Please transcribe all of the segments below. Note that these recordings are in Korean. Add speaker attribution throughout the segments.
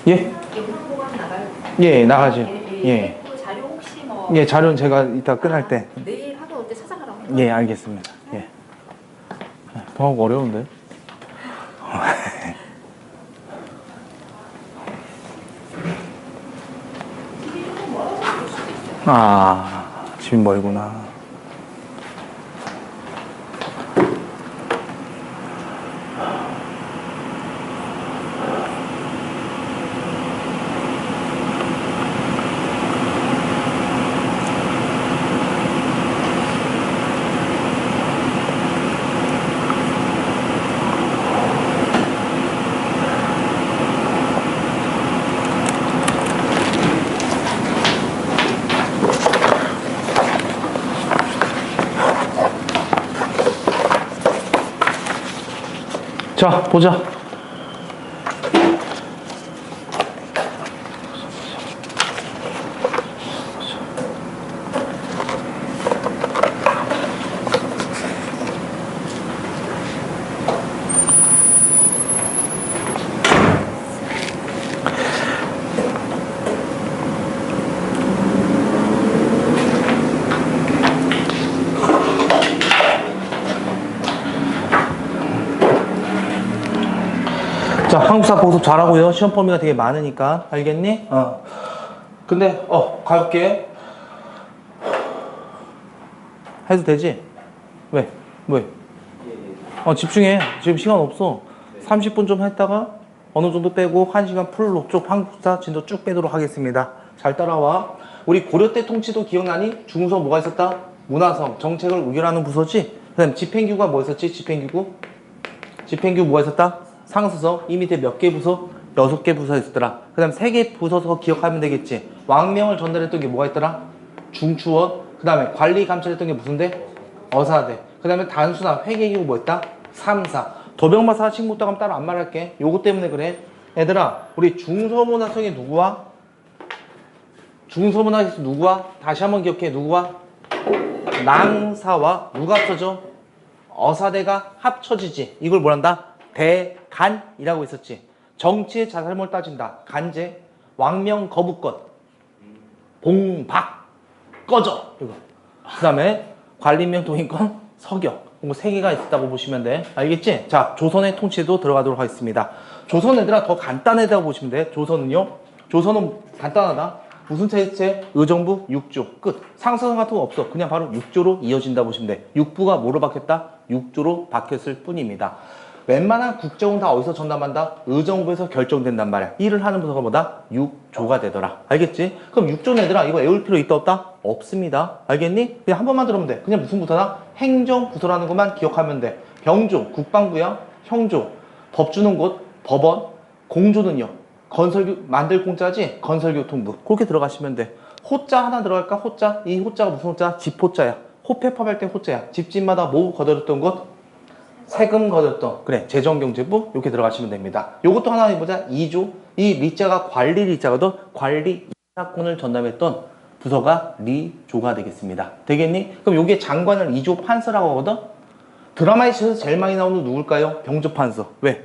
Speaker 1: 예?
Speaker 2: 예능보관 나가요?
Speaker 1: 예, 나가죠.
Speaker 2: 예. 그 자료 혹시 뭐
Speaker 1: 예, 자료는 제가 이따 끝날 때.
Speaker 2: 내일 학교 올 때 찾아가라고.
Speaker 1: 예, 알겠습니다. 예. 통하고 어려운데? 아, 집이 멀구나. 자, 보자. 자, 한국사 복습 잘하고요. 시험 범위가 되게 많으니까. 알겠니? 근데, 갈게. 해도 되지? 왜? 왜? 집중해. 지금 시간 없어. 30분 좀 했다가 어느 정도 빼고 1시간 풀로 쭉 한국사 진도 쭉 빼도록 하겠습니다. 잘 따라와. 우리 고려 때 통치도 기억나니? 중서 뭐가 있었다? 문화성, 정책을 의결하는 부서지? 그 다음 집행기구가 뭐 있었지? 집행기구 뭐가 있었다? 상수서. 이 밑에 몇 개 부서? 6개 부서 있었더라. 그 다음 3개 부서서 기억하면 되겠지. 왕명을 전달했던 게 뭐가 있더라? 중추원. 그 다음에 관리 감찰했던 게 무슨데? 어사대. 그 다음에 단수나 회계기구 뭐 있다? 3사. 도병마사 식목도 가면 따로 안 말할게. 요거 때문에 그래. 얘들아, 우리 중서문화성이 누구와? 중서문화에서 누구와? 다시 한번 기억해. 누구와? 낭사와 누가 합쳐져? 어사대가 합쳐지지. 이걸 뭐란다? 대간이라고 있었지. 정치의 자살모를 따진다. 간제, 왕명 거부권, 봉박, 꺼져. 이거. 그 다음에 관리명 동인권, 서격. 뭐 3개가 있었다고 보시면 돼. 알겠지? 자, 조선의 통치도 들어가도록 하겠습니다. 조선 애들아 더 간단하다고 보시면 돼. 조선은요. 조선은 간단하다. 무슨 체제? 의정부 6조. 끝. 상사성 같은 거 없어. 그냥 바로 6조로 이어진다 보시면 돼. 6부가 뭐로 바뀌었다? 6조로 바뀌었을 뿐입니다. 웬만한 국정은 다 어디서 전담한다? 의정부에서 결정된단 말이야. 일을 하는 부서가 뭐다? 6조가 되더라. 알겠지? 그럼 6조 내더라. 이거 외울 필요 있다 없다? 없습니다. 알겠니? 그냥 한 번만 들으면 돼. 그냥 무슨 부서다? 행정부서라는 것만 기억하면 돼. 병조, 국방부야. 형조, 법 주는 곳, 법원. 공조는요. 만들 공짜지? 건설교통부. 그렇게 들어가시면 돼. 호자 하나 들어갈까? 호자. 이 호자가 무슨 호자? 집호자야. 호패팝할 때 호자야. 집집마다 뭐 거들었던 곳? 세금 거뒀던. 그래, 재정경제부. 이렇게 들어가시면 됩니다. 요것도 하나 해보자. 2조. 이 리자가 관리 리자거든. 관리 인사권을 전담했던 부서가 리조가 되겠습니다. 되겠니? 그럼 요게 장관을 2조 판서라고 하거든. 드라마에 있어서 제일 많이 나오는 누굴까요? 병조판서. 왜?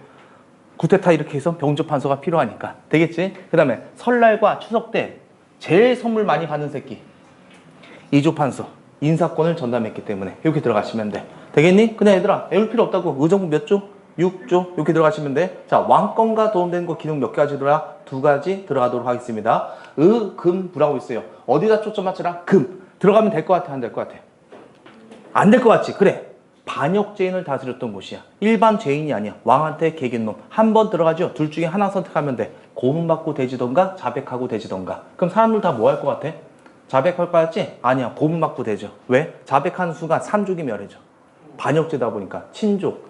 Speaker 1: 구테타 이렇게 해서 병조판서가 필요하니까. 되겠지? 그 다음에 설날과 추석 때 제일 선물 많이 받는 새끼. 2조 판서. 인사권을 전담했기 때문에 이렇게 들어가시면 돼. 되겠니? 그냥 얘들아 외울 필요 없다고. 의정부 몇 조? 6조. 이렇게 들어가시면 돼. 자, 왕권과 도움되는 거 기능 몇 가지더라? 2가지 들어가도록 하겠습니다. 금, 부라고 있어요. 어디다 초점 맞춰라? 금. 들어가면 될 것 같아? 안 될 것 같아? 안 될 것 같지? 그래. 반역죄인을 다스렸던 곳이야. 일반 죄인이 아니야. 왕한테 개긴놈. 한 번 들어가죠. 둘 중에 하나 선택하면 돼. 고문받고 되지던가 자백하고 되지던가. 그럼 사람들 다 뭐 할 것 같아? 자백할 것 같지? 아니야. 고문받고 되죠. 왜? 자백하는 순간 3족이 멸해져. 반역죄다 보니까 친족,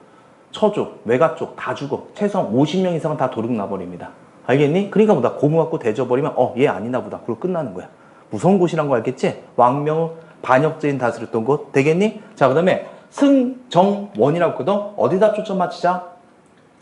Speaker 1: 처족, 외가족 다 죽어. 최소한 50명 이상은 다 도둑 나버립니다. 알겠니? 그러니까 뭐다 고문받고 되져버리면 얘 아니나 보다. 그리고 끝나는 거야. 무서운 곳이란 거 알겠지? 왕명을 반역죄인 다스렸던 곳. 되겠니? 자, 그 다음에 승정원이라고 했거든. 어디다 초점 맞추자?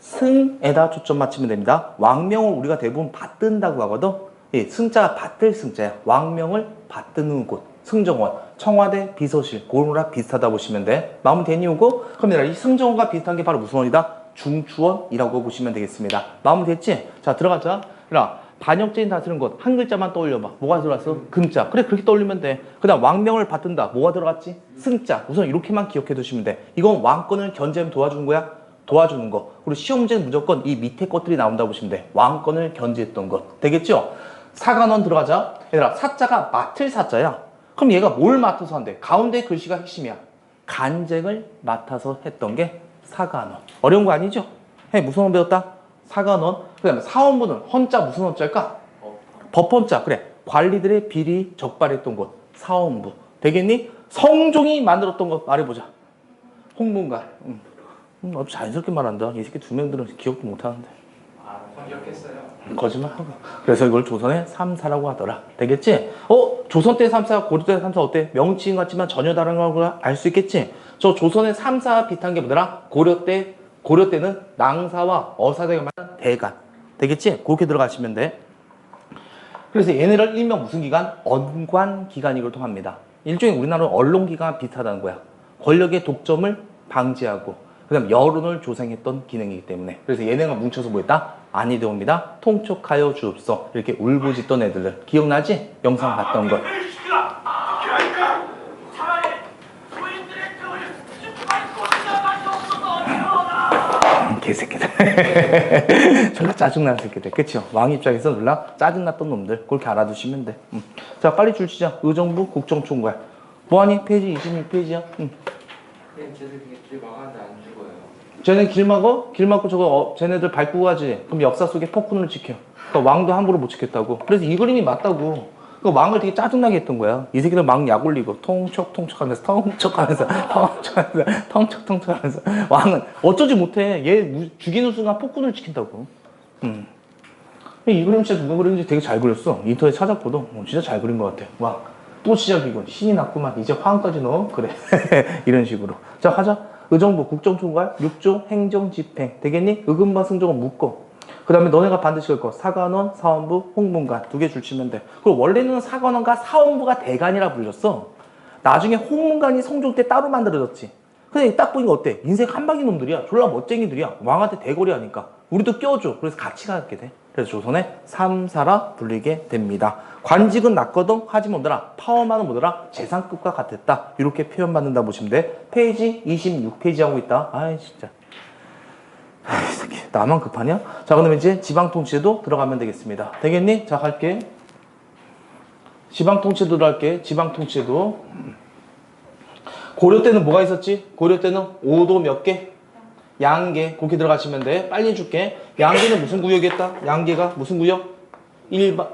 Speaker 1: 승에다 초점 맞추면 됩니다. 왕명을 우리가 대부분 받든다고 하거든. 예, 승자가 받들 승자야. 왕명을 받드는 곳. 승정원. 청와대 비서실. 그거랑 비슷하다 보시면 돼. 마음 되니 오고? 그럼 이 승정원과 비슷한 게 바로 무슨 원이다? 중추원이라고 보시면 되겠습니다. 마음 됐지? 자, 들어가자. 그러니까 반역죄인 다스리는 것 한 글자만 떠올려봐. 뭐가 들어갔어? 금자. 그래 그렇게 떠올리면 돼. 그 다음 왕명을 받든다. 뭐가 들어갔지? 승자. 우선 이렇게만 기억해 두시면 돼. 이건 왕권을 견제하면 도와주는 거야? 도와주는 거. 그리고 시험 문제는 무조건 이 밑에 것들이 나온다고 보시면 돼. 왕권을 견제했던 것. 되겠죠? 사관원 들어가자. 얘들아 사자가 맡을 사자야. 그럼 얘가 뭘 맡아서 한대? 가운데 글씨가 핵심이야. 간쟁을 맡아서 했던 게 사관원. 어려운 거 아니죠? 해 무슨 원 배웠다? 사관원. 그 다음에 사원부는 헌자 무슨 헌자일까? 법헌자. 그래 관리들의 비리 적발했던 곳 사원부. 되겠니? 성종이 만들었던 것 말해보자. 홍문관. 아주 자연스럽게 말한다. 이 새끼 두 명들은 기억도 못하는데.
Speaker 3: 기억했어요.
Speaker 1: 거짓말하고. 그래서 이걸 조선의 3사라고 하더라. 되겠지? 조선 때 3사, 고려 때 3사 어때? 명칭 같지만 전혀 다른 걸 알 수 있겠지? 저 조선의 3사 비슷한 게 뭐더라? 고려 때는 낭사와 어사대가 말한 대간. 되겠지? 그렇게 들어가시면 돼. 그래서 얘네를 일명 무슨 기관? 언관기관이라고 통합니다. 일종의 우리나라 언론기관 비슷하다는 거야. 권력의 독점을 방지하고 그 다음 여론을 조성했던 기능이기 때문에. 그래서 얘네가 뭉쳐서 뭐였다? 아니되옵니다. 통촉하여 주옵소. 이렇게 울부짖던 애들 기억나지? 영상 봤던 거. 개새끼들. 졸라 짜증나는 새끼들. 그쵸? 왕 입장에서 졸라 짜증났던 놈들. 그렇게 알아두시면 돼. 자 빨리 줄 치자. 의정부 국정총괄. 뭐하니? 페이지 26페이지야.
Speaker 3: 쟤들 길 막았는데 안 죽어요.
Speaker 1: 쟤네 길 막어? 길 막고 저거 쟤네들 밟고 가지. 그럼 역사 속에 폭군을 지켜. 그러니까 왕도 함부로 못 지켰다고. 그래서 이 그림이 맞다고. 그 왕을 되게 짜증나게 했던 거야. 이 새끼들 막 약 올리고 통촉하면서 통촉하면서 왕은 어쩌지 못해. 얘 죽이는 순간 폭군을 지킨다고. 이 그림 진짜 누가 그렸는지 되게 잘 그렸어. 인터넷 찾아봐도 진짜 잘 그린 것 같아. 와, 또 시작이군. 신이 났구만. 이제 화음까지 넣어. 그래. 이런 식으로. 자, 하자. 의정부 국정총괄 6조 행정집행. 되겠니? 의금과 승정은 묶어. 그 다음에 너네가 반드시 할 거. 사관원, 사원부, 홍문관. 2개 줄치면 돼. 그리고 원래는 사관원과 사원부가 대관이라 불렸어. 나중에 홍문관이 성종 때 따로 만들어졌지. 근데 딱 보니까 어때? 인생 한방인 놈들이야. 졸라 멋쟁이들이야. 왕한테 대거리 하니까. 우리도 껴줘. 그래서 같이 가게 돼. 그래서 조선의 3사라 불리게 됩니다. 관직은 낮거든. 하지만 뭐더라? 파워만은 뭐더라? 재상급과 같았다. 이렇게 표현받는다 보시면 돼. 페이지 26페이지 하고 있다. 아이 진짜. 아이 새끼 나만 급하냐? 자 그러면 이제 지방통치제도 들어가면 되겠습니다. 되겠니? 자 갈게. 지방통치제도 들어갈게. 지방통치제도. 고려 때는 뭐가 있었지? 고려 때는 5도 몇 개? 양계. 그렇게 들어가시면 돼. 빨리 해줄게. 양계는 무슨 구역이었다? 양계가 무슨 구역? 일반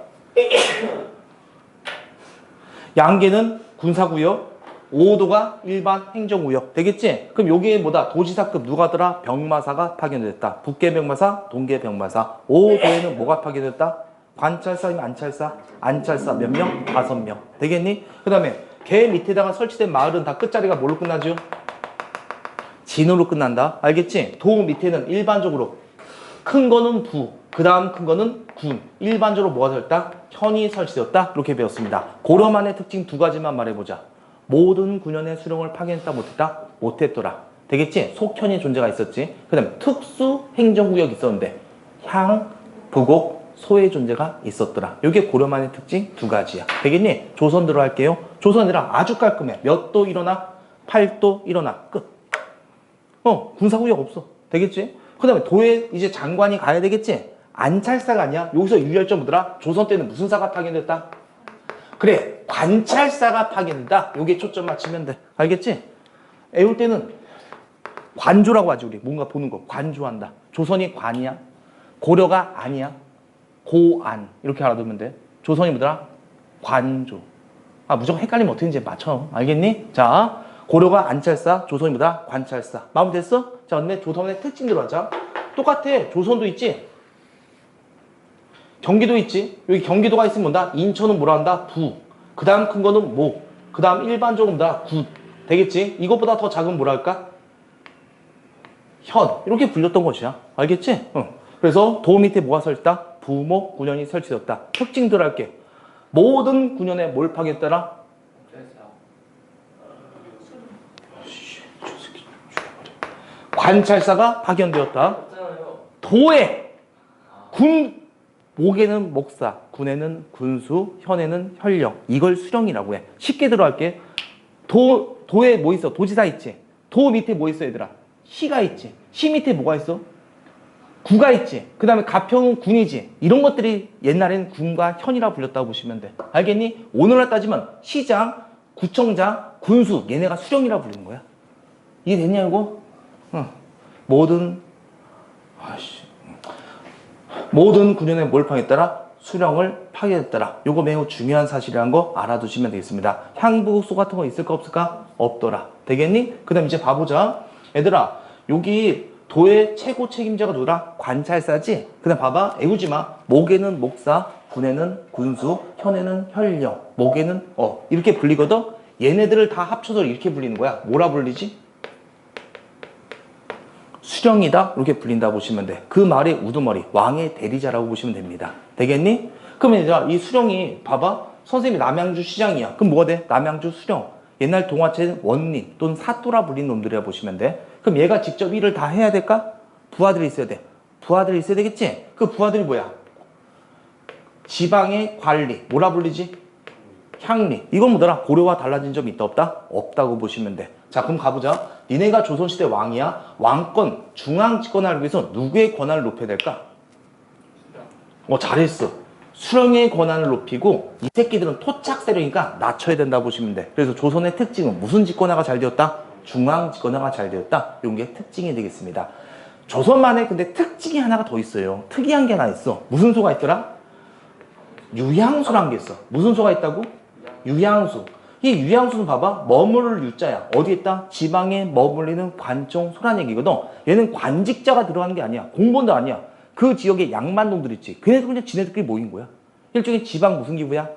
Speaker 1: 양계는 군사구역, 5도가 일반 행정구역. 되겠지? 그럼 여기에 뭐다? 도지사급 누가더라? 병마사가 파견됐다. 북계병마사, 동계병마사. 5도에는 뭐가 파견됐다? 관찰사이면 안찰사? 안찰사 몇 명? 5명. 되겠니? 그 다음에 개 밑에다가 설치된 마을은 다 끝자리가 뭘로 끝나죠? 진으로 끝난다. 알겠지? 도 밑에는 일반적으로 큰 거는 부, 그 다음 큰 거는 군. 일반적으로 뭐가 되었다? 현이 설치되었다. 이렇게 배웠습니다. 고려만의 특징 2가지만 말해보자. 모든 군현의 수령을 파견했다 못했다? 못했더라. 되겠지? 속현의 존재가 있었지. 그 다음에 특수 행정구역이 있었는데 향, 부곡, 소의 존재가 있었더라. 이게 고려만의 특징 2가지야. 되겠니? 조선 들어갈게요. 조선이랑 아주 깔끔해. 몇 도 일어나? 8도 일어나. 끝. 군사구역 없어. 되겠지? 그 다음에 도에 이제 장관이 가야 되겠지? 안찰사가 아니야. 여기서 유의할 점 뭐더라? 조선 때는 무슨 사가 파견됐다? 그래, 관찰사가 파견된다. 요게 초점 맞추면 돼. 알겠지? 애울 때는 관조라고 하지, 우리. 뭔가 보는 거. 관조한다. 조선이 관이야. 고려가 아니야. 고안. 이렇게 알아두면 돼. 조선이 뭐더라? 관조. 무조건 헷갈리면 어떻게 이제 맞춰. 알겠니? 자, 고려가 안찰사, 조선이 뭐다? 관찰사. 마무리됐어? 자, 그다음에 조선의 특징 들어가자. 똑같아. 조선도 있지? 경기도 있지? 여기 경기도가 있으면 뭐다? 인천은 뭐라 한다? 부. 그 다음 큰 거는 모. 그 다음 일반적으로 뭐다? 군. 되겠지? 이것보다 더 작은 뭐라 할까? 현. 이렇게 불렸던 것이야. 알겠지? 그래서 도 밑에 뭐가 설치다? 부모 군현이 설치되었다. 특징 들어갈게. 모든 군현에 뭘 파견했더라? 관찰사가 파견되었다. 도에 목에는 목사, 군에는 군수, 현에는 현령. 이걸 수령이라고 해. 쉽게 들어갈게. 도에 뭐 있어? 도지사 있지? 도 밑에 뭐 있어, 얘들아? 시가 있지? 시 밑에 뭐가 있어? 구가 있지? 그 다음에 가평은 군이지? 이런 것들이 옛날에는 군과 현이라 불렸다고 보시면 돼. 알겠니? 오늘날 따지면 시장, 구청장, 군수, 얘네가 수령이라 부르는 거야. 이해됐냐, 이거? 모든 군현의 몰빵에 따라 수령을 파괴했더라. 요거 매우 중요한 사실이라는 거 알아두시면 되겠습니다. 향부소 같은 거 있을까 없을까? 없더라. 되겠니? 그 다음 이제 봐보자. 얘들아, 여기 도의 최고 책임자가 누구라? 관찰사지? 그 다음 봐봐. 애우지 마. 목에는 목사, 군에는 군수, 현에는 현령, 목에는 이렇게 불리거든? 얘네들을 다 합쳐서 이렇게 불리는 거야. 뭐라 불리지? 수령이다 이렇게 불린다 보시면 돼. 그 말의 우두머리 왕의 대리자라고 보시면 됩니다. 되겠니? 그러면 이제 이 수령이 봐봐. 선생님이 남양주 시장이야. 그럼 뭐가 돼? 남양주 수령. 옛날 동화책 원린 또는 사또라 불린 놈들이라 보시면 돼. 그럼 얘가 직접 일을 다 해야 될까? 부하들이 있어야 돼. 부하들이 있어야 되겠지? 그 부하들이 뭐야? 지방의 관리 뭐라 불리지? 향리. 이건 뭐더라? 고려와 달라진 점이 있다 없다? 없다고 보시면 돼. 자, 그럼 가보자. 니네가 조선시대 왕이야. 왕권, 중앙집권을 하기 위해서 누구의 권한을 높여야 될까? 잘했어. 수령의 권한을 높이고 이 새끼들은 토착 세력이니까 낮춰야 된다 보시면 돼. 그래서 조선의 특징은 무슨 집권화가 잘 되었다? 중앙집권화가 잘 되었다. 이런 게 특징이 되겠습니다. 조선만의 근데 특징이 하나가 더 있어요. 특이한 게 하나 있어. 무슨 소가 있더라? 유향수란 게 있어. 무슨 소가 있다고? 유향수. 이 유향수는 봐봐. 머무를 유자야. 어디 있다? 지방에 머물리는 관종 소란 얘기거든. 얘는 관직자가 들어가는 게 아니야. 공무원도 아니야. 그 지역에 양반놈들 있지. 걔네들 그냥 지네들끼리 모인 거야. 일종의 지방 무슨 기구야?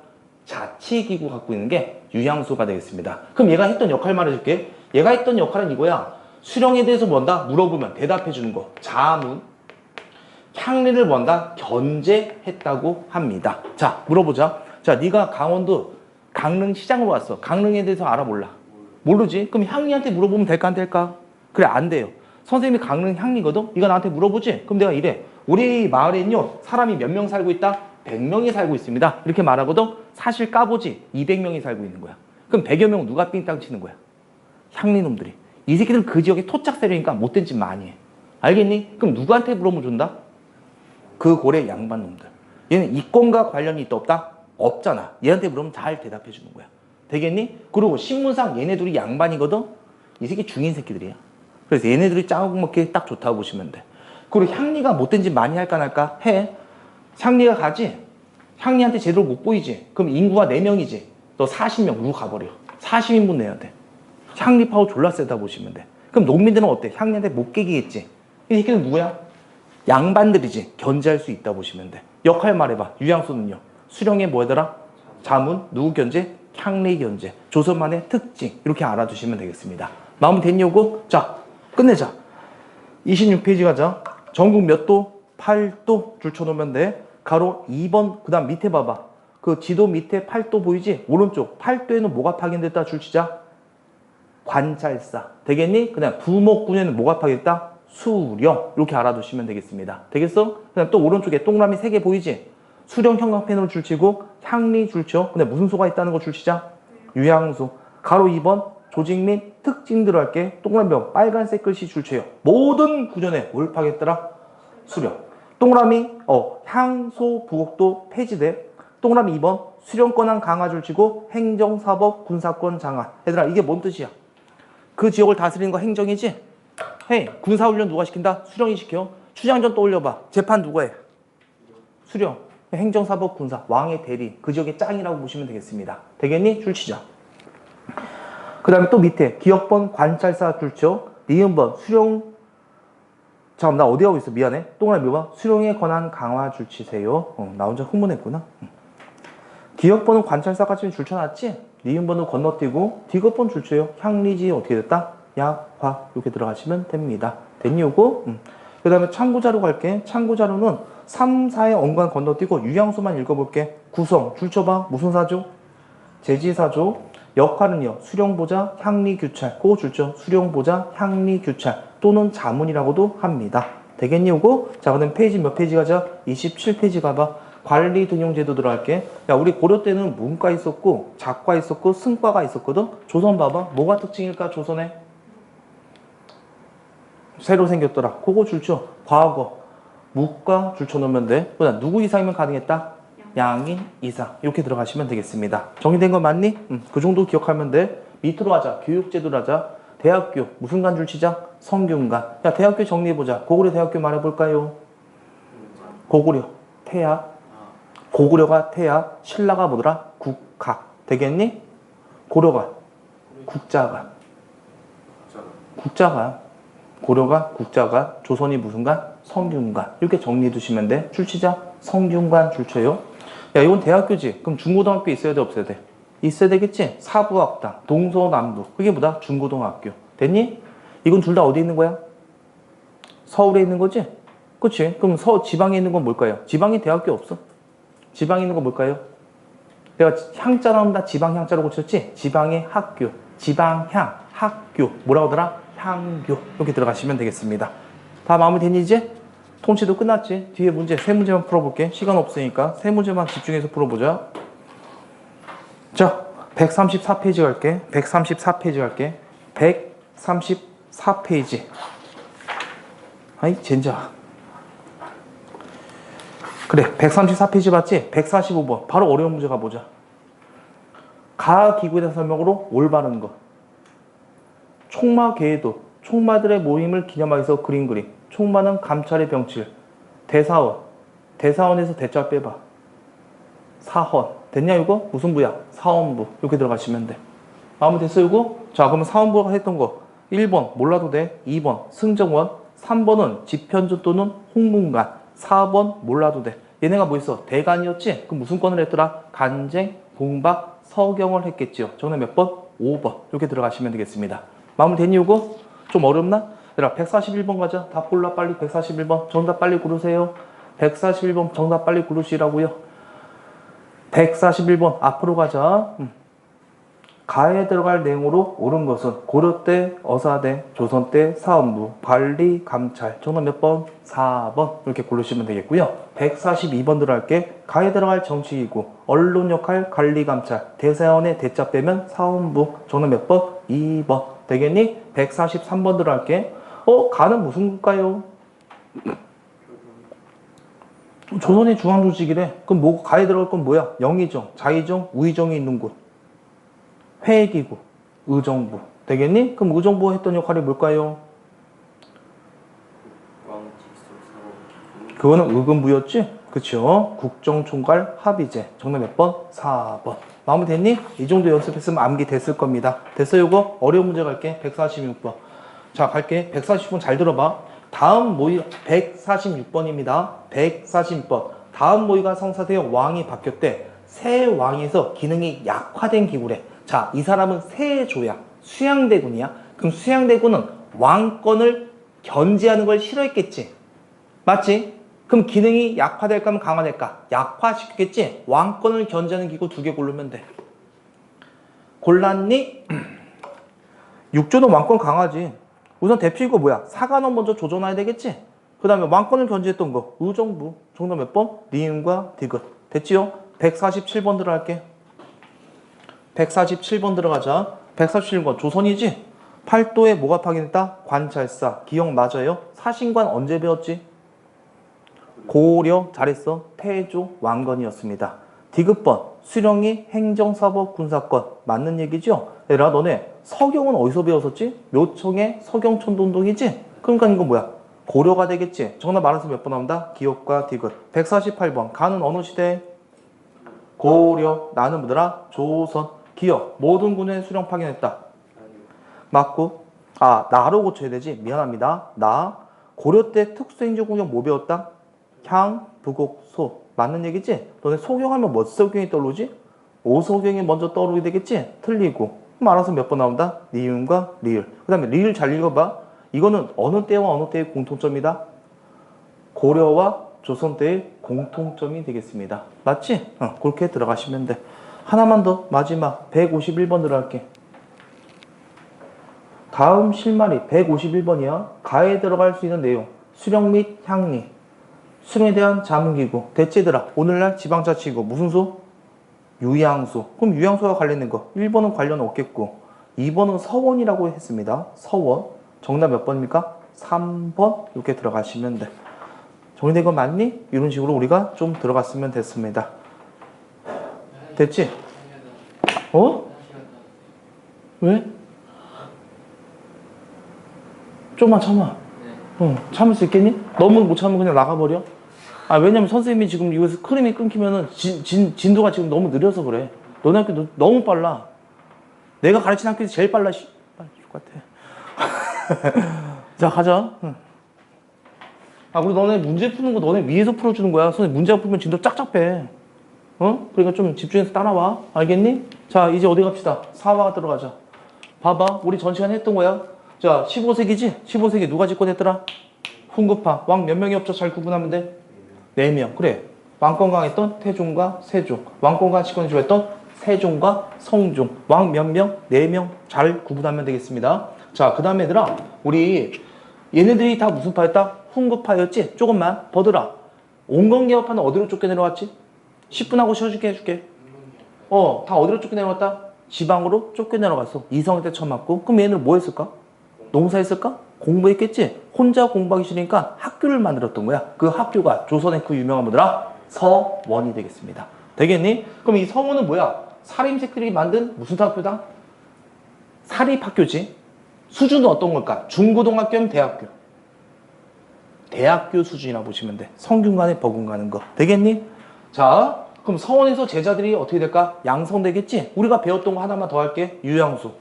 Speaker 1: 자치기구 갖고 있는 게 유향수가 되겠습니다. 그럼 얘가 했던 역할 말해줄게. 얘가 했던 역할은 이거야. 수령에 대해서 뭔다? 물어보면 대답해 주는 거. 자문. 향리를 뭔다? 견제했다고 합니다. 자, 물어보자. 자, 네가 강원도 강릉시장으로 왔어. 강릉에 대해서 알아 몰라? 모르지? 그럼 향리한테 물어보면 될까 안 될까? 그래, 안 돼요. 선생님이 강릉 향리거든? 이거 나한테 물어보지? 그럼 내가 이래. 우리 마을에는요 사람이 몇 명 살고 있다? 100명이 살고 있습니다. 이렇게 말하거든? 사실 까보지 200명이 살고 있는 거야. 그럼 100여 명 누가 삥땅 치는 거야? 향리놈들이. 이 새끼들은 그 지역에 토착 세력이니까 못된 짓 많이 해. 알겠니? 그럼 누구한테 물어보면 준다? 그 고래 양반놈들. 얘는 이권과 관련이 있다 없다? 없잖아. 얘한테 물으면 잘 대답해 주는 거야. 되겠니? 그리고 신문상 얘네들이 양반이거든? 이 새끼 중인 새끼들이야. 그래서 얘네들이 짜고 먹기 딱 좋다고 보시면 돼. 그리고 향리가 못된 짓 많이 할까 말까? 해. 향리가 가지? 향리한테 제대로 못 보이지? 그럼 인구가 4명이지? 너 40명 누구 가버려. 40인분 내야 돼. 향리 파워 졸라 세다 보시면 돼. 그럼 농민들은 어때? 향리한테 못 깨기겠지? 이 새끼는 누구야? 양반들이지. 견제할 수 있다 보시면 돼. 역할 말해봐. 유향수는요. 수령의 뭐더라? 자문, 누구 견제? 향리 견제. 조선만의 특징. 이렇게 알아두시면 되겠습니다. 마음 됐냐고? 자, 끝내자. 26페이지 가자. 전국 몇 도? 8도 줄 쳐놓으면 돼. 가로 2번. 그 다음 밑에 봐봐. 그 지도 밑에 8도 보이지? 오른쪽 8도에는 뭐가 파견됐다? 줄 치자. 관찰사. 되겠니? 그 다음 부목군에는 뭐가 파견됐다? 수령. 이렇게 알아두시면 되겠습니다. 되겠어? 그 다음 또 오른쪽에 동그라미 3개 보이지? 수령 형광펜으로 줄치고 향리 줄쳐. 근데 무슨 소가 있다는 거 줄치자? 유향수. 가로 2번 조직 및 특징들을 할게. 동그라미 명 빨간색 글씨 줄쳐요. 모든 구전에 뭘 파겠더라? 수령. 동그라미 향소 부곡도 폐지돼. 동그라미 2번 수령권한 강화 줄치고 행정사법 군사권 장화. 얘들아 이게 뭔 뜻이야? 그 지역을 다스리는 거 행정이지? 헤이 군사훈련 누가 시킨다? 수령이 시켜. 추장전 떠올려봐. 재판 누가 해? 수령. 행정사법 군사 왕의 대리 그 지역의 짱이라고 보시면 되겠습니다. 되겠니? 줄치자. 그 다음에 또 밑에 기역번 관찰사 줄쳐. 니은번 수령. 잠깐 나 어디 가고 있어? 미안해. 동그라미 봐. 수령의 권한 강화 줄치세요. 나 혼자 흥분했구나. 기역번은 관찰사까지 줄쳐놨지? 니은번은 건너뛰고 디귿번 줄쳐요. 향리지 어떻게 됐다? 약화 이렇게 들어가시면 됩니다. 됐냐고? 그 다음에 참고자료 갈게. 참고자료는 3, 4의 언관 건너뛰고 유향수만 읽어볼게. 구성 줄쳐봐. 무슨 사조? 제지사조. 역할은요. 수령보자 향리규찰. 그거 줄쳐. 수령보자 향리규찰 또는 자문이라고도 합니다. 되겠니 요거? 자 그럼 페이지 몇 페이지 가자? 27페이지 가봐. 관리 등용제도 들어갈게. 야, 우리 고려 때는 문과 있었고 작과 있었고 승과가 있었거든. 조선 봐봐. 뭐가 특징일까 조선에? 새로 생겼더라. 그거 줄쳐. 과거 묵과 줄쳐놓으면 돼. 그다음 누구 이상이면 가능했다? 양인 이상. 이렇게 들어가시면 되겠습니다. 정리된 거 맞니? 그 정도 기억하면 돼. 밑으로 하자. 교육제도로 하자. 대학교 무슨 관 줄치자? 성균관. 야, 대학교 정리해보자. 고구려 대학교 말해볼까요? 고구려 태학. 고구려가 태학, 신라가 뭐더라? 국학. 되겠니? 고려가 국자가. 국자가. 고려가 국자가. 조선이 무슨 관? 성균관. 이렇게 정리해 두시면 돼. 출치자 성균관 줄쳐요. 야, 이건 대학교지. 그럼 중고등학교 있어야 돼 없어야 돼? 있어야 되겠지? 사부학당, 동서남북. 그게 뭐다? 중고등학교. 됐니? 이건 둘 다 어디 있는 거야? 서울에 있는 거지? 그치? 그럼 지방에 있는 건 뭘까요? 지방에 대학교 없어. 지방에 있는 건 뭘까요? 내가 향자 나온다 지방 향자로 고쳤지? 지방의 학교, 지방향, 학교. 뭐라고 하더라? 향교. 이렇게 들어가시면 되겠습니다. 다 마무리됐니 이제? 통치도 끝났지? 뒤에 문제, 세 문제만 풀어볼게. 시간 없으니까 세 문제만 집중해서 풀어보자. 자, 134페이지 갈게. 134페이지 갈게. 134페이지. 아이, 젠장. 그래, 134페이지 봤지? 145번. 바로 어려운 문제 가보자. 가기구에 대한 설명으로 올바른 것. 총마 계도. 총마들의 모임을 기념하기 위해서 그린 그림. 총마는 감찰의 병칠. 대사원. 대사원에서 대자 빼봐. 사헌. 됐냐 이거? 무슨 부야? 사원부. 이렇게 들어가시면 돼. 마음에 됐어 이거? 자, 그러면 사원부가 했던 거 1번 몰라도 돼. 2번 승정원. 3번은 집현전 또는 홍문관. 4번 몰라도 돼. 얘네가 뭐 있어? 대간이었지? 그럼 무슨 건을 했더라? 간쟁, 봉박, 서경을 했겠지요. 저는 몇 번? 5번. 이렇게 들어가시면 되겠습니다. 마무리 됐니 이거? 좀 어렵나? 얘들아 141번 가자. 다 골라 빨리. 141번 정답 빨리 고르세요. 141번 정답 빨리 고르시라고요. 141번 앞으로 가자. 가에 들어갈 내용으로 옳은 것은 고려 때 어사대, 조선 때 사원부, 관리, 감찰. 정답 몇 번? 4번. 이렇게 고르시면 되겠고요. 142번 들어갈게. 가에 들어갈 정치기구, 언론 역할, 관리, 감찰. 대사원의 대자 빼면 사원부. 정답 몇 번? 2번. 되겠니? 143번 들어갈게. 가는 무슨 국가요? 조선의 중앙조직이래. 그럼 뭐 가에 들어갈 건 뭐야? 영의정, 자의정, 우의정이 있는 곳. 회기구, 의정부. 되겠니? 그럼 의정부가 했던 역할이 뭘까요? 그거는 의금부였지? 그쵸? 국정총괄 합의제. 정답 몇 번? 4번. 마무리 됐니? 이 정도 연습했으면 암기 됐을 겁니다. 됐어 요거? 어려운 문제 갈게. 146번. 자, 갈게. 140번 잘 들어봐. 다음 모의 146번입니다. 146번. 다음 모의가 성사되어 왕이 바뀌었대. 새 왕에서 기능이 약화된 기구래. 자, 이 사람은 세조야. 수양대군이야. 그럼 수양대군은 왕권을 견제하는 걸 싫어했겠지. 맞지? 그럼 기능이 약화될까 하면 강화될까? 약화시켰겠지? 왕권을 견제하는 기구 2개 고르면 돼. 골랐니? 육조는 왕권 강하지. 우선 대표이고 뭐야? 사관원 먼저 조져놔야 되겠지? 그 다음에 왕권을 견제했던 거 의정부. 정답 몇 번? 니은과 디귿. 됐지요? 147번 들어갈게. 147번 들어가자. 147번 조선이지? 팔도에 뭐가 파견했다? 관찰사. 기억 맞아요? 사신관 언제 배웠지? 고려. 잘했어. 태조 왕건이었습니다. 디귿번 수령이 행정사법 군사권. 맞는 얘기죠? 얘들아 너네 서경은 어디서 배웠었지? 묘청의 서경천도운동이지? 그러니까 이거 뭐야? 고려가 되겠지? 정답 말해서 몇 번 나온다? 기억과 디귿. 148번 가는 어느 시대? 고려. 나는 뭐더라? 조선. 기억. 모든 군에 수령 파견했다. 맞고. 나로 고쳐야 되지. 미안합니다. 나. 고려 때 특수행정구역 뭐 배웠다? 향, 부곡, 소. 맞는 얘기지? 너네 소경하면 뭐 소경이 떠오르지? 오소경이 먼저 떠오르게 되겠지? 틀리고. 그럼 알아서 몇 번 나온다? 니은과 리을. 그 다음에 리을 잘 읽어봐. 이거는 어느 때와 어느 때의 공통점이다? 고려와 조선 때의 공통점이 되겠습니다. 맞지? 그렇게 들어가시면 돼. 하나만 더. 마지막 151번 들어갈게. 다음 실마리 151번이야. 가에 들어갈 수 있는 내용. 수령 및 향리. 수령에 대한 자문기구. 대체들아. 오늘날 지방자치기구. 무슨 수? 유양수. 그럼 유양수와 관련된 거. 1번은 관련 없겠고 2번은 서원이라고 했습니다. 서원. 정답 몇 번입니까? 3번. 이렇게 들어가시면 돼. 정리된 거 맞니? 이런 식으로 우리가 좀 들어갔으면 됐습니다. 됐지? 어? 왜? 좀만 참아. 참을 수 있겠니? 너무 못 참으면 그냥 나가버려? 아, 왜냐면 선생님이 지금 이거에서 흐름이 끊기면은 진도가 지금 너무 느려서 그래. 너네 학교 너무 빨라. 내가 가르치는 학교에서 제일 빨라. 빨리 똑같아. 자, 가자. 아, 그리고 너네 문제 푸는 거 너네 위에서 풀어주는 거야. 선생님 문제 풀면 진도 짝짝 빼. 어? 그러니까 좀 집중해서 따라와. 알겠니? 자, 이제 어디 갑시다. 사화 들어가자. 봐봐. 우리 전 시간에 했던 거야. 자, 15세기지? 15세기 누가 집권했더라? 훈구파. 왕 몇 명이 없죠? 잘 구분하면 돼? 4명. 그래. 왕권강했던 태종과 세종. 왕권강 집권을 주했던 세종과 성종. 왕 몇 명? 4명. 잘 구분하면 되겠습니다. 자, 그 다음에 얘들아. 우리 얘네들이 다 무슨 파였다? 훈구파였지? 조금만. 버들아. 온건개혁파는 어디로 쫓겨내려왔지? 10분 하고 쉬어줄게 해줄게. 다 어디로 쫓겨내려왔다? 지방으로 쫓겨내려갔어. 이성할 때 처음 맞고. 그럼 얘네는 뭐 했을까? 농사했을까? 공부했겠지? 혼자 공부하기 싫으니까 학교를 만들었던 거야. 그 학교가 조선의 그 유명한 뭐더라? 서원이 되겠습니다. 되겠니? 그럼 이 서원은 뭐야? 사림새끼들이 만든 무슨 학교다? 사립학교지. 수준은 어떤 걸까? 중고등학교면 대학교. 대학교 수준이라고 보시면 돼. 성균관에 버금가는 거. 되겠니? 자, 그럼 서원에서 제자들이 어떻게 될까? 양성되겠지? 우리가 배웠던 거 하나만 더 할게. 유양수.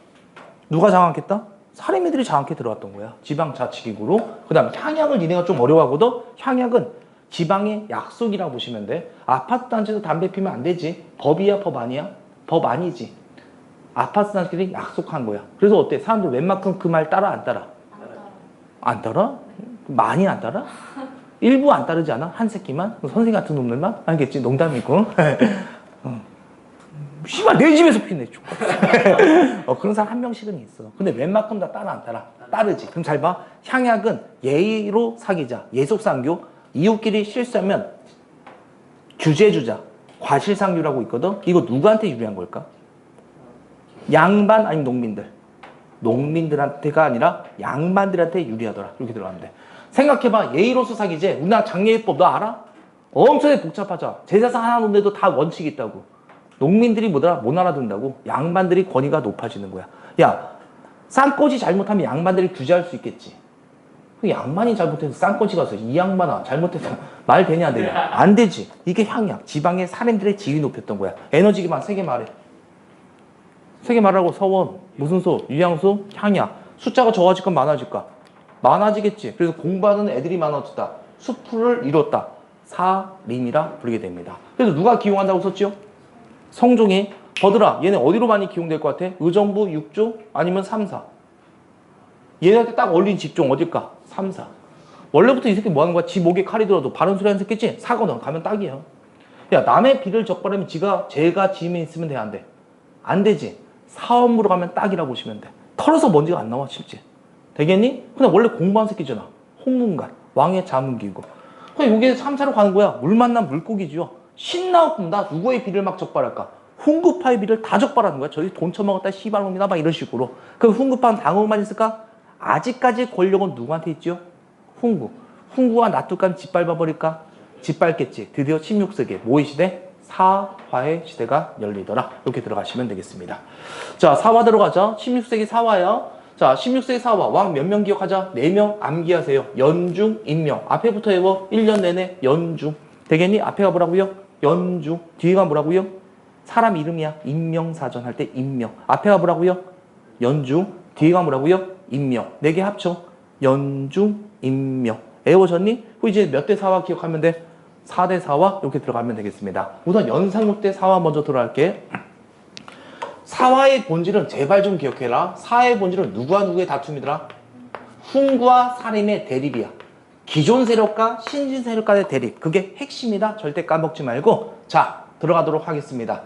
Speaker 1: 누가 장악했다? 사림이들이 장악해 들어왔던 거야. 지방자치기구로. 그 다음 향약을 니네가 좀 어려워하거든? 향약은 지방의 약속이라고 보시면 돼. 아파트 단지에서 담배 피면 안 되지. 법이야, 법 아니야? 법 아니지. 아파트 단지들이 약속한 거야. 그래서 어때? 사람들 웬만큼 그 말 따라 안 따라? 안 따라? 많이 안 따라? 일부 안 따르지 않아? 한 새끼만? 선생님 같은 놈들만? 알겠지? 농담이고. 씨발 내 집에서 피네. 그런 사람 한 명씩은 있어. 근데 웬만큼 다 따라 안 따라? 따르지. 그럼 잘 봐. 향약은 예의로 사귀자. 예속상교. 이웃끼리 실수하면 규제주자. 과실상규라고 있거든. 이거 누구한테 유리한 걸까? 양반 아니면 농민들. 농민들한테가 아니라 양반들한테 유리하더라. 이렇게 들어가면 돼. 생각해봐. 예의로서 사귀지. 우리나라 장례의법 너 알아? 엄청 복잡하죠. 제사상 하나 놓는데도 다 원칙이 있다고. 농민들이 뭐더라? 못 알아듣는다고. 양반들이 권위가 높아지는 거야. 야, 쌍꼬지 잘못하면 양반들이 규제할 수 있겠지. 그 양반이 잘못해서 쌍꼬지 가서 이 양반아 잘못해서 말 되냐 안 되냐? 안 되지. 이게 향약. 지방의 사람들의 지위 높였던 거야. 에너지 기반 3개 말해. 3개 말하고 서원, 무슨 소, 유양소, 향약. 숫자가 적어질까 많아질까? 많아지겠지. 그래서 공부하는 애들이 많아졌다. 수풀을 이뤘다. 사림이라 부르게 됩니다. 그래서 누가 기용한다고 썼죠? 성종이. 버들아, 얘네 어디로 많이 기용될 것 같아? 의정부 6조 아니면 3, 4. 얘네한테 딱 어울린 직종 어딜까? 3, 4. 원래부터 이 새끼 뭐 하는 거야? 지 목에 칼이 들어도 바른 소리 안 듣겠지? 사거든. 가면 딱이야. 야, 남의 비를 적발하면 제가 지음에 있으면 돼? 안 돼? 안 되지. 사업으로 가면 딱이라고 보시면 돼. 털어서 먼지가 안 나와, 실제. 되겠니? 근데 원래 공부한 새끼잖아. 홍문관, 왕의 자문기구. 그럼 여기에 3, 4로 가는 거야. 물 만난 물고기지요. 신나고 나 누구의 비를 막 적발할까? 훈구파의 비를 다 적발하는 거야. 저희 돈 처먹었다 씨발놈이나 막 이런 식으로. 그럼 훈구파는 당호만 있을까? 아직까지 권력은 누구한테 있죠? 훈구. 훈구와 나뚜간 짓밟아버릴까? 짓밟겠지. 드디어 16세기 뭐의 시대? 사화의 시대가 열리더라. 이렇게 들어가시면 되겠습니다. 자, 사화 들어가자. 16세기 사화야. 자, 16세기 사화. 왕 몇 명 기억하자? 4명 암기하세요. 연중, 임명. 앞에부터 외워. 1년 내내 연중. 되겠니? 앞에가 뭐라고요? 연중. 뒤에가 뭐라고요? 사람 이름이야. 임명사전 할 때 임명. 앞에가 뭐라고요? 연중. 뒤에가 뭐라고요? 임명. 4개 합쳐. 연중, 임명. 외워졌니? 이제 몇 대 사화 기억하면 돼? 4대 사화 이렇게 들어가면 되겠습니다. 우선 연상 6대 사화 먼저 들어갈게. 사화의 본질은 제발 좀 기억해라. 사화의 본질은 누구와 누구의 다툼이더라? 훈구와 사림의 대립이야. 기존 세력과 신진 세력 간의 대립. 그게 핵심이다. 절대 까먹지 말고. 자, 들어가도록 하겠습니다.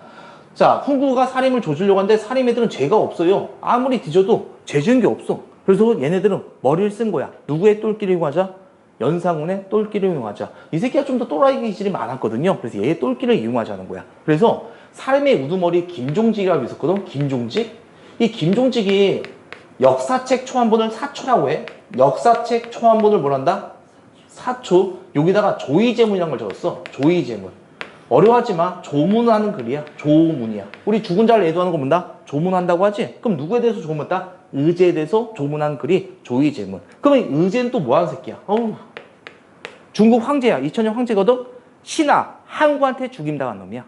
Speaker 1: 자, 훈구가 사림을 조지려고 하는데 사림 애들은 죄가 없어요. 아무리 뒤져도 죄 지은 게 없어. 그래서 얘네들은 머리를 쓴 거야. 누구의 똘끼리고 하자? 연상운의 똘끼를 이용하자. 이 새끼가 좀 더 또라이 기질이 많았거든요. 그래서 얘의 똘끼를 이용하자는 거야. 그래서 삶의 우두머리 김종직이라고 있었거든. 김종직. 이 김종직이 역사책 초안본을 사초라고 해. 역사책 초안본을 뭘 한다? 사초. 여기다가 조의제문이라는 걸 적었어. 조의제문. 어려워하지 마. 조문하는 글이야. 조문이야. 우리 죽은 자를 애도하는 거 뭔다? 조문한다고 하지? 그럼 누구에 대해서 조문했다? 의제에 대해서 조문한 글이 조의제문. 그러면 의제는 또 뭐하는 새끼야? 어우. 중국 황제야. 2000년 황제거든? 신하, 항구한테 죽임당한 놈이야.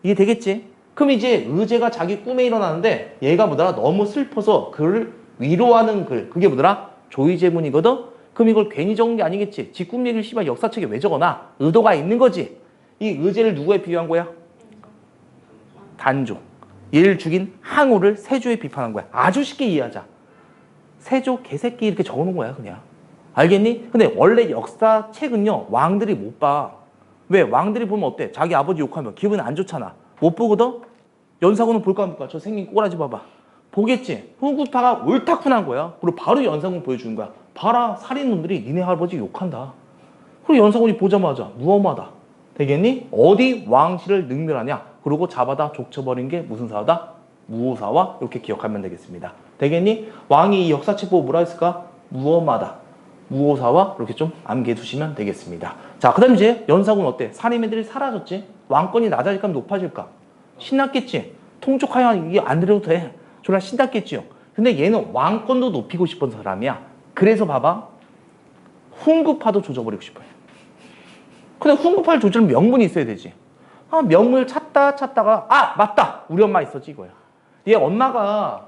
Speaker 1: 이게 되겠지? 그럼 이제 의제가 자기 꿈에 일어나는데 얘가 뭐더라? 너무 슬퍼서 그를 위로하는 글. 그게 뭐더라? 조의제문이거든? 그럼 이걸 괜히 적은 게 아니겠지? 지 꿈 얘기를 씨발 역사책에 왜 적어놔? 의도가 있는 거지. 이 의제를 누구에 비유한 거야? 단조. 얘를 죽인 항우를 세조에 비판한 거야. 아주 쉽게 이해하자. 세조 개새끼 이렇게 적어놓은 거야 그냥. 알겠니? 근데 원래 역사책은요 왕들이 못 봐. 왜? 왕들이 보면 어때? 자기 아버지 욕하면 기분이 안 좋잖아. 못 보거든? 연사군은 볼까 안 볼까? 저 생긴 꼬라지 봐봐. 보겠지? 후구파가 옳다쿠난 거야. 그리고 바로 연사군 보여주는 거야. 봐라, 살인놈들이 니네 할아버지 욕한다. 그리고 연사군이 보자마자 무엄하다. 되겠니? 어디 왕실을 능멸하냐? 그러고 잡아다 족쳐버린 게 무슨 사화다? 무오사화. 이렇게 기억하면 되겠습니다. 되겠니? 왕이 이 역사책 보고 뭐라 했을까? 무엄하다. 무오사화. 이렇게 좀 암기해 두시면 되겠습니다. 자, 그 다음 이제 연사군 어때? 살인애들이 사라졌지? 왕권이 낮아질까 높아질까? 신났겠지? 통촉하여 이게 안 들어도 돼. 졸라 신났겠지요. 근데 얘는 왕권도 높이고 싶은 사람이야. 그래서 봐봐. 훈구파도 조져버리고 싶어요. 근데 훈구파를 조지려면 명분이 있어야 되지. 아, 명분을 찾다가 아, 맞다! 우리 엄마 있었지 이거야. 얘 엄마가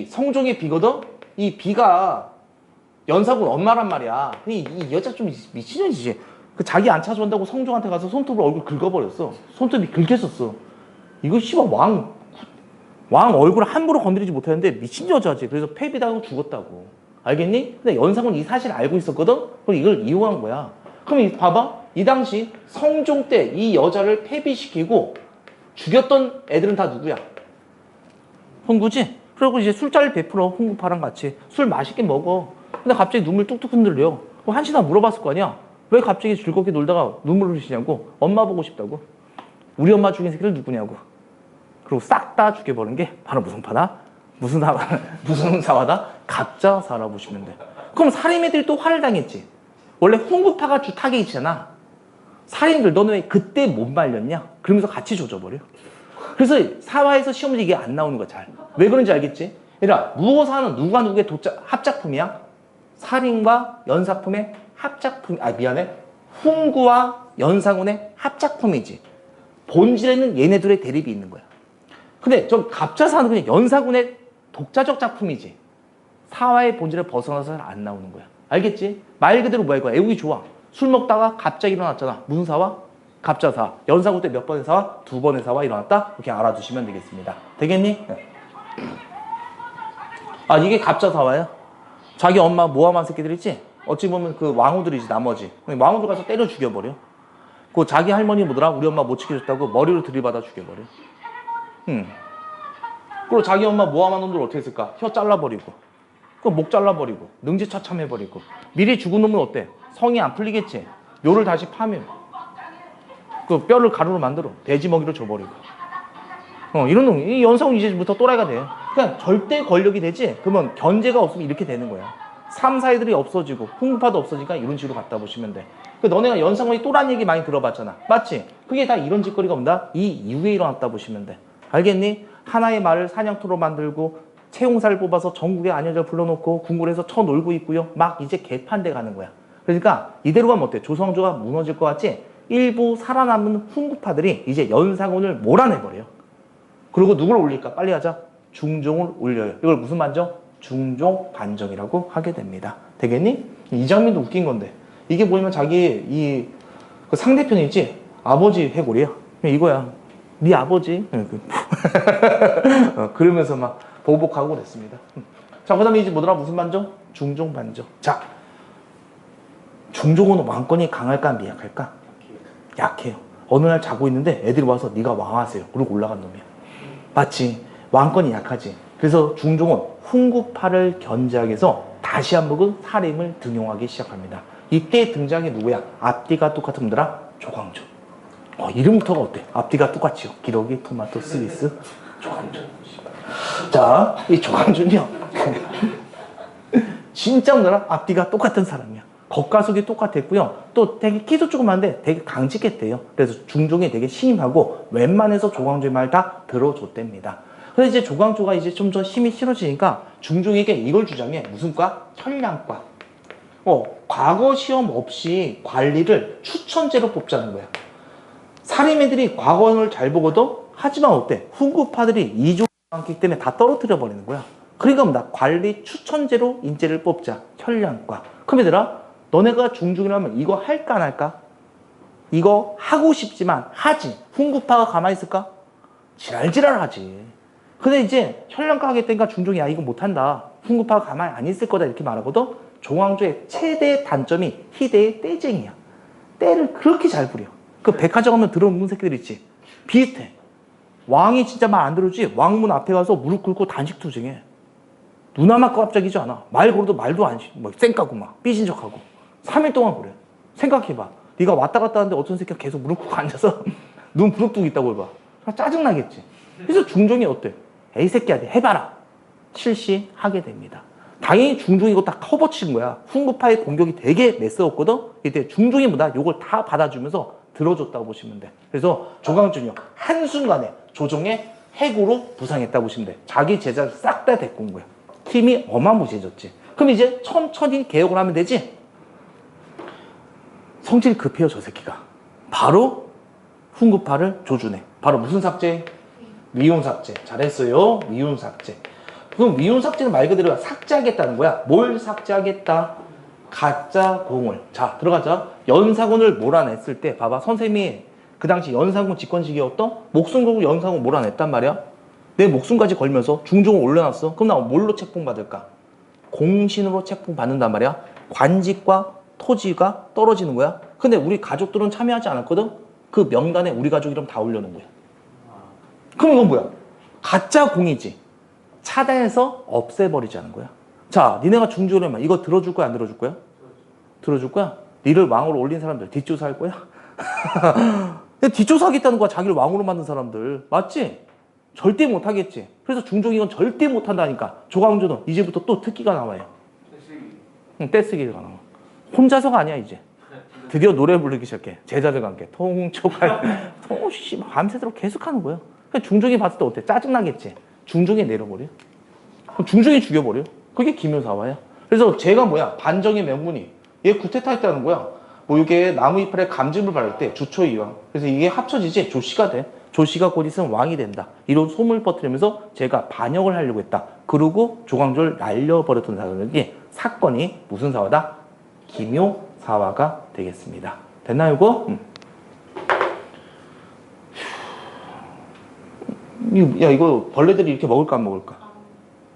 Speaker 1: 성종의 비거든? 이 비가 연사군 엄마란 말이야. 이 여자 좀 미친년이지. 그 자기 안 찾아온다고 성종한테 가서 손톱으로 얼굴 긁어버렸어. 손톱이 긁혔었어. 이거 씨발 왕 얼굴을 함부로 건드리지 못했는데 미친 여자지. 그래서 폐비당하고 죽었다고. 알겠니? 근데 연사군이 이 사실을 알고 있었거든? 그럼 이걸 이용한 거야. 그럼 봐봐. 이 당시 성종 때 이 여자를 폐비시키고 죽였던 애들은 다 누구야? 훈구지? 그리고 이제 술자리를 베풀어. 훈구파랑 같이. 술 맛있게 먹어. 근데 갑자기 눈물 뚝뚝 흔들려. 그럼 한시나 물어봤을 거 아니야? 왜 갑자기 즐겁게 놀다가 눈물 흘리시냐고? 엄마 보고 싶다고. 우리 엄마 죽인 새끼를 누구냐고. 그리고 싹 다 죽여버린 게 바로 무슨 파다? 무슨 사화다? 갑자사라 보시면 돼. 그럼 살인애들이 또 화를 당했지. 원래 훈구파가 주 타겟이잖아. 살인들 너는 왜 그때 못 말렸냐? 그러면서 같이 조져버려. 그래서 사화에서 시험 문제 이게 안 나오는 거야 잘. 왜 그런지 알겠지? 얘들아, 무오사는 누가 누구의 합작품이야? 살인과 연사품의 합작품. 훈구와 연사군의 합작품이지. 본질에는 얘네들의 대립이 있는 거야. 근데 저 갑자사는 그냥 연사군의 독자적 작품이지. 사화의 본질을 벗어나서 잘 안 나오는 거야. 알겠지? 말 그대로 뭐야 이거. 애우기 좋아. 술 먹다가 갑자기 일어났잖아. 무슨 사화? 갑자사. 연사군 때 몇 번의 사화? 2번의 사화 일어났다? 이렇게 알아두시면 되겠습니다. 되겠니? 네. 아, 이게 갑자사화야? 자기 엄마 모함한 새끼들 있지? 어찌 보면 그 왕후들이지 나머지. 왕후들 가서 때려 죽여버려. 그 자기 할머니 뭐더라? 우리 엄마 못 지켜줬다고 머리로 들이받아 죽여버려. 그리고 자기 엄마 모함한 놈들 어떻게 했을까? 혀 잘라버리고, 그 목 잘라버리고, 능지처참해버리고. 미리 죽은 놈은 어때? 성이 안 풀리겠지? 묘를 다시 파면 그 뼈를 가루로 만들어 돼지 먹이로 줘버리고. 이런 놈, 이 연사군 이제부터 또라이가 돼. 그냥 절대 권력이 되지. 그러면 견제가 없으면 이렇게 되는 거야. 3, 4애들이 없어지고 훈구파도 없어지니까 이런 식으로 갖다 보시면 돼. 그 너네가 연사군이 또란 얘기 많이 들어봤잖아. 맞지? 그게 다 이런 짓거리가 온다? 이 이후에 일어났다 보시면 돼. 알겠니? 하나의 말을 사냥터로 만들고 채용사를 뽑아서 전국의 아녀들 불러놓고 궁궐에서 쳐놀고 있고요. 막 이제 개판돼 가는 거야. 그러니까 이대로 가면 어때? 조성조가 무너질 것 같지? 일부 살아남은 훈구파들이 이제 연사군을 몰아내버려요. 그리고 누굴 올릴까? 빨리 하자. 중종을 올려요. 이걸 무슨 반정? 중종 반정이라고 하게 됩니다. 되겠니? 이 장면도 웃긴 건데 이게 뭐냐면 자기 그 상대편이지? 아버지 해골이야. 이거야. 네 아버지. 그러면서 막 보복하고 그랬습니다. 자, 그 다음에 이제 뭐더라? 무슨 반정? 중종 반정. 자, 중종은 왕권이 강할까 미약할까? 약해요. 어느 날 자고 있는데 애들이 와서 네가 왕하세요. 그러고 올라간 놈이야. 맞지? 왕권이 약하지. 그래서 중종은 훈구파를 견제하기 위해서 다시 한번 사림을 등용하기 시작합니다. 이때 등장이 누구야? 앞뒤가 똑같은 분들아 조광조. 이름부터가 어때? 앞뒤가 똑같지요. 기러기, 토마토, 스위스, 조광조. 자, 이 조광조는요. 진짜 분들아 앞뒤가 똑같은 사람이야. 겉가속이 똑같았고요. 또 되게 키도 조그만데 되게 강직했대요. 그래서 중종이 되게 신임하고 웬만해서 조광조의 말 다 들어줬답니다. 그래서 이제 조광조가 이제 좀 더 힘이 실어지니까 중종에게 이걸 주장해. 무슨 과? 현량과. 과거 시험 없이 관리를 추천제로 뽑자는 거야. 사림애들이 과거를 잘 보거든? 하지만 어때? 후구파들이 이종이 많기 때문에 다 떨어뜨려 버리는 거야. 그러니까 나 관리 추천제로 인재를 뽑자. 현량과. 그럼 얘들아, 너네가 중중이라면 이거 할까 안 할까? 이거 하고 싶지만 하지. 훈구파가 가만히 있을까? 지랄지랄 하지. 근데 이제 현량과 하겠다니까 중종이 야 이거 못한다. 훈구파가 가만히 안 있을 거다 이렇게 말하거든. 조광조의 최대 단점이 희대의 떼쟁이야. 떼를 그렇게 잘 부려. 그 백화점 가면 들어오는 새끼들 있지. 비슷해. 왕이 진짜 말 안 들어주지. 왕문 앞에 가서 무릎 꿇고 단식 투쟁해. 누나만 깜짝이지 않아. 말 걸어도 말도 안 시. 쌩까고 막 삐진 척하고. 3일 동안 그래. 생각해봐. 네가 왔다 갔다 하는데 어떤 새끼가 계속 무릎 꿇고 앉아서 눈 부릅뜨고 있다고 해봐. 짜증나겠지. 그래서 중종이 어때? 에이 새끼야 해봐라. 실시하게 됩니다. 당연히 중종이 이거 다 커버친 거야. 훈구파의 공격이 되게 매서웠거든. 이때 중종이 뭐다 요걸 다 받아주면서 들어줬다고 보시면 돼. 그래서 조광조는요 한순간에 조정의 해고로 부상했다고 보시면 돼. 자기 제자를 싹 다 데리고 온 거야. 힘이 어마무시해졌지. 그럼 이제 천천히 개혁을 하면 되지. 성질 급해요 저 새끼가. 바로 훈구파를 조준해. 바로 무슨 삭제? 미운 삭제. 잘했어요. 미운 삭제. 그럼 미운 삭제는 말 그대로 삭제하겠다는 거야. 뭘 삭제하겠다? 가짜 공을. 자 들어가자. 연사군을 몰아냈을 때 봐봐. 선생님이 그 당시 연사군 집권시기였던 목숨 걸고 연사군 몰아냈단 말이야. 내 목숨까지 걸면서 중종을 올려놨어. 그럼 나 뭘로 책봉 받을까? 공신으로 책봉 받는단 말이야. 관직과 토지가 떨어지는 거야. 근데 우리 가족들은 참여하지 않았거든. 그 명단에 우리 가족 이름 다 올려놓은 거야. 그럼 이건 뭐야? 가짜 공이지. 차단해서 없애버리자는 거야. 자, 니네가 중종이라면 이거 들어줄 거야 안 들어줄 거야? 들어줄 거야? 니를 왕으로 올린 사람들 뒷조사할 거야? 뒷조사하겠다는 거야. 자기를 왕으로 만든 사람들. 맞지? 절대 못하겠지. 그래서 중종이 이건 절대 못한다니까. 조광조는 이제부터 또 특기가 나와요. 떼쓰기가 나와. 혼자서가 아니야 이제. 드디어 노래 부르기 시작해. 제자들과 함께 통촉할 통씨 밤새도록 계속하는 거야. 그러니까 중종이 봤을 때 어때? 짜증나겠지. 중종이 내려버려. 그럼 중종이 죽여버려. 그게 기묘사화야. 그래서 제가 뭐야? 반정의 명분이 얘 구테타 했다는 거야. 뭐 이게 나무 이파리에 감짐을 바를 때 주초이왕. 그래서 이게 합쳐지지 조씨가 돼. 조씨가 곧 있으면 왕이 된다. 이런 소문을 퍼뜨리면서 제가 반역을 하려고 했다. 그러고 조광조를 날려버렸던 사건이 무슨 사화다? 기묘사화가 되겠습니다. 됐나요 이거? 야 이거 벌레들이 이렇게 먹을까 안 먹을까?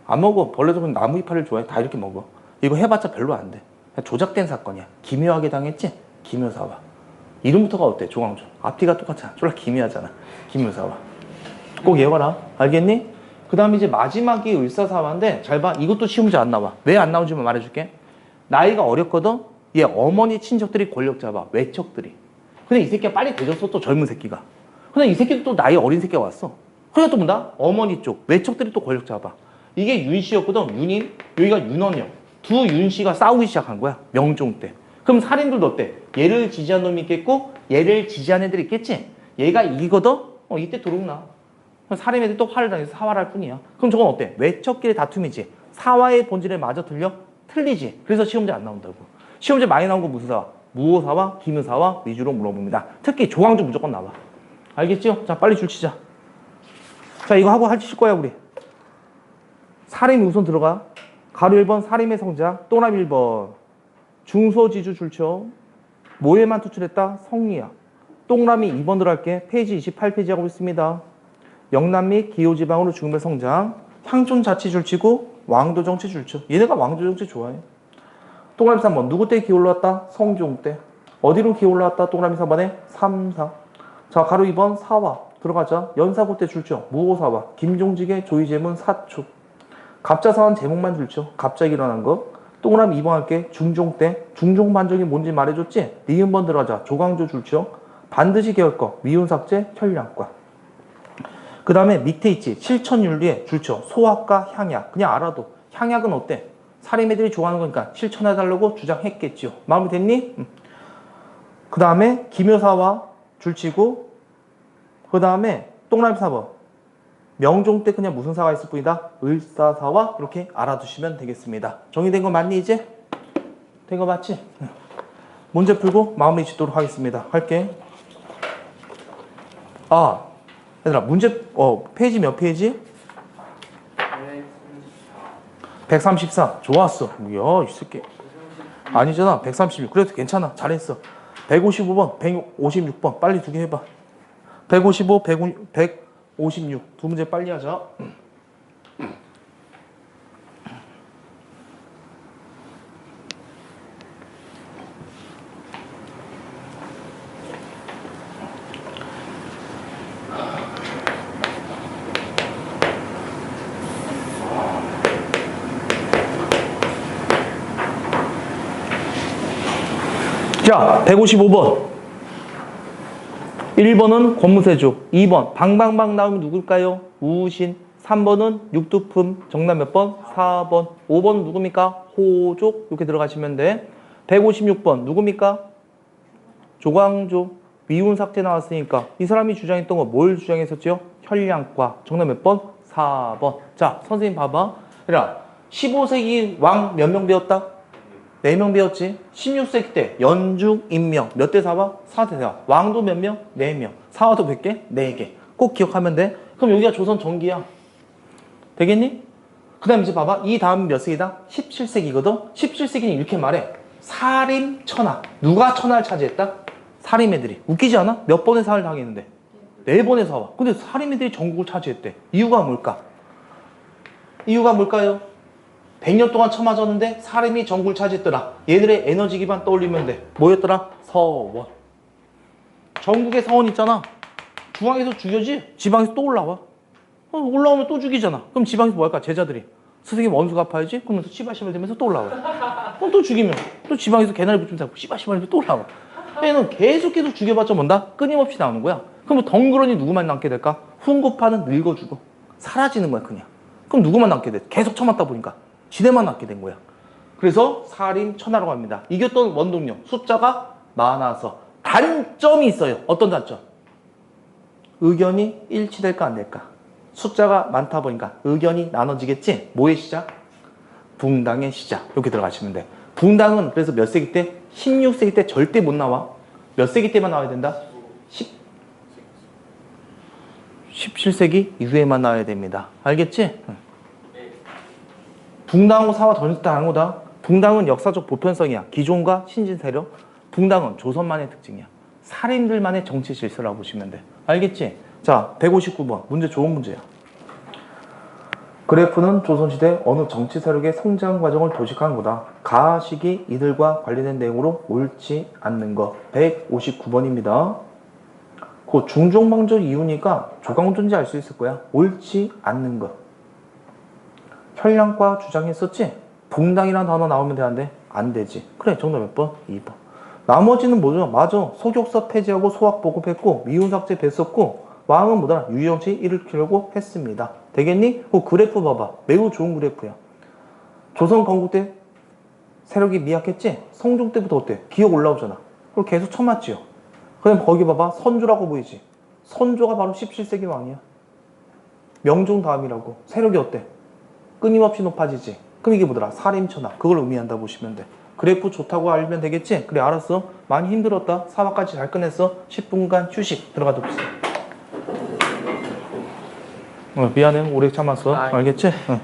Speaker 1: 안 먹어. 벌레들은 나무 이파리를 좋아해. 다 이렇게 먹어. 이거 해봤자 별로 안 돼. 조작된 사건이야. 기묘하게 당했지? 기묘사화. 이름부터가 어때? 조광조. 앞뒤가 똑같잖아. 졸라 기묘하잖아. 기묘사화. 꼭 외워라. 알겠니? 그 다음에 이제 마지막이 을사사화인데 잘 봐. 이것도 시험 문제 안 나와. 왜 안 나오는지 말해줄게. 나이가 어렸거든? 얘 어머니 친척들이 권력 잡아. 외척들이. 근데 이 새끼가 빨리 되졌어. 또 젊은 새끼가. 근데 이 새끼도 또 나이 어린 새끼가 왔어. 그러니까 또 뭔다? 어머니 쪽 외척들이 또 권력 잡아. 이게 윤씨였거든. 윤임. 여기가 윤원영. 두 윤씨가 싸우기 시작한 거야. 명종 때. 그럼 살인들도 어때? 얘를 지지한 놈이 있겠고 얘를 지지한 애들이 있겠지? 얘가 이기거든? 이때 들어오나. 살인 애들이 또 화를 당해서 사활할 뿐이야. 그럼 저건 어때? 외척끼리 다툼이지. 사화의 본질에 마저 들려? 틀리지. 그래서 시험제 안 나온다고. 시험제 많이 나온 건 무슨 사화? 무호사화, 기묘사화 위주로 물어봅니다. 특히 조광조 무조건 나와. 알겠죠? 자 빨리 줄치자. 자 이거 하고 하실 거야 우리. 사림 우선 들어가. 가로 1번 사림의 성자. 또남 1번 중소지주 줄쳐. 모에만 투출했다. 성리야. 동남이 2번 들어갈게. 페이지 28페이지 하고 있습니다. 영남 및 기호지방으로 죽음의 성장. 향촌 자치 줄치고 왕도 정치 줄쳐. 얘네가 왕도 정치 좋아해. 동그라미 3번 누구 때 기호 올라왔다? 성종 때. 어디로 기호 올라왔다? 동그라미 4번에 3, 4. 자 가로 2번 사화 들어가자. 연사고 때 줄쳐. 무호사화. 김종직의 조이제문 사축. 갑자사원 제목만 줄쳐. 갑자기 일어난 거. 동그라미 2번 할게. 중종 때. 중종 반정이 뭔지 말해줬지? 니은번 들어가자. 조광조 줄치역. 반드시 개월 거. 미운 삭제, 혈량과. 그 다음에 밑에 있지. 실천윤리에 줄치역. 소학과 향약. 그냥 알아도. 향약은 어때? 사림애들이 좋아하는 거니까 실천해달라고 주장했겠지요. 마음이 됐니? 그 다음에 기묘사와 줄치고, 그 다음에 동그라미 4번. 명종 때 그냥 무슨 사가 있을 뿐이다? 을사사와 이렇게 알아두시면 되겠습니다. 정리된 거 맞니 이제? 된 거 맞지? 문제 풀고 마무리 짓도록 하겠습니다. 할게. 아, 얘들아 문제 페이지 몇 페이지? 134. 좋았어. 뭐야 이 새끼. 아니잖아. 136. 그래도 괜찮아. 잘했어. 155번, 156번 빨리 두 개 해봐. 155, 156 두 문제 빨리 하자. 자, 155번. 1번은 권무세족, 2번 방방방 나오면 누굴까요? 우신. 3번은 육두품. 정답 몇 번? 4번. 5번은 누굽니까? 호족. 이렇게 들어가시면 돼. 156번 누굽니까? 조광조. 미운 삭제 나왔으니까 이 사람이 주장했던 거 뭘 주장했었죠? 혈량과. 정답 몇 번? 4번. 자, 선생님 봐봐. 얘들아, 15세기 왕 몇 명 배웠다? 4명 배웠지? 16세기 때 연중 임명 몇 대 사와? 4대 사와. 왕도 몇 명? 4명. 사와도 몇 개? 4개. 꼭 기억하면 돼. 그럼 여기가 조선 전기야. 되겠니? 그 다음 이제 봐봐. 이 다음 몇 세기다? 17세기거든? 17세기는 이렇게 말해. 사림 천하. 누가 천하를 차지했다? 사림 애들이. 웃기지 않아? 몇 번의 사를 당했는데? 4번의 사와. 근데 사림 애들이 전국을 차지했대. 이유가 뭘까? 이유가 뭘까요? 100년 동안 처맞았는데 사림이 전국을 차지했더라. 얘들의 에너지 기반 떠올리면 돼. 뭐였더라? 서원. 전국에 서원 있잖아. 중앙에서 죽여지 지방에서 또 올라와. 올라오면 또 죽이잖아. 그럼 지방에서 뭐 할까? 제자들이. 선생님 원수 갚아야지? 그러면서 씨발씨발 되면서 또 올라와. 그럼 또 죽이면 또 지방에서 개나리 붙으면 잡고 씨발씨발 되면서 또 올라와. 얘는 계속 죽여봤자 뭔다? 끊임없이 나오는 거야. 그럼 덩그러니 누구만 남게 될까? 훈구파는 늙어 죽어. 사라지는 거야 그냥. 그럼 누구만 남게 돼? 계속 처맞다 보니까. 지네만 낳게 된 거야. 그래서 사림 천하라고 합니다. 이겼던 원동력 숫자가 많아서 단점이 있어요. 어떤 단점? 의견이 일치될까 안 될까? 숫자가 많다 보니까 의견이 나눠지겠지? 뭐의 시작? 붕당의 시작. 이렇게 들어가시면 돼. 붕당은 그래서 몇 세기 때? 16세기 때 절대 못 나와. 몇 세기 때만 나와야 된다? 17세기 이후에만 나와야 됩니다. 알겠지? 붕당하고 사와 전혀 다른 거다. 붕당은 역사적 보편성이야. 기존과 신진 세력. 붕당은 조선만의 특징이야. 살인들만의 정치 질서라고 보시면 돼. 알겠지? 자, 159번. 문제 좋은 문제야. 그래프는 조선시대 어느 정치 세력의 성장 과정을 도식한 거다. 가식이 이들과 관련된 내용으로 옳지 않는 거. 159번입니다. 그 중종방정 이유니까 조광조인지 알 수 있을 거야. 옳지 않는 것. 혈량과 주장했었지? 붕당이라는 단어 나오면 되는데 안 되지. 그래, 정답 몇 번? 2번. 나머지는 뭐죠? 맞아. 소격사 폐지하고 소학 보급했고 미운 삭제 뺐었고 왕은 뭐더라? 유정치 일으키려고 했습니다. 되겠니? 그 그래프 봐봐. 매우 좋은 그래프야. 조선 건국 때 세력이 미약했지? 성종 때부터 어때? 기억 올라오잖아. 그걸 계속 쳐맞지요. 그럼 거기 봐봐. 선조라고 보이지? 선조가 바로 17세기 왕이야. 명종 다음이라고. 세력이 어때? 끊임없이 높아지지. 그럼 이게 뭐더라? 사림천하. 그걸 의미한다 보시면 돼. 그래프 좋다고 알면 되겠지? 그래, 알았어. 많이 힘들었다. 사화까지 잘 끝냈어. 10분간 휴식. 들어가도 없어. 미안해. 오래 참았어. 알겠지? 응.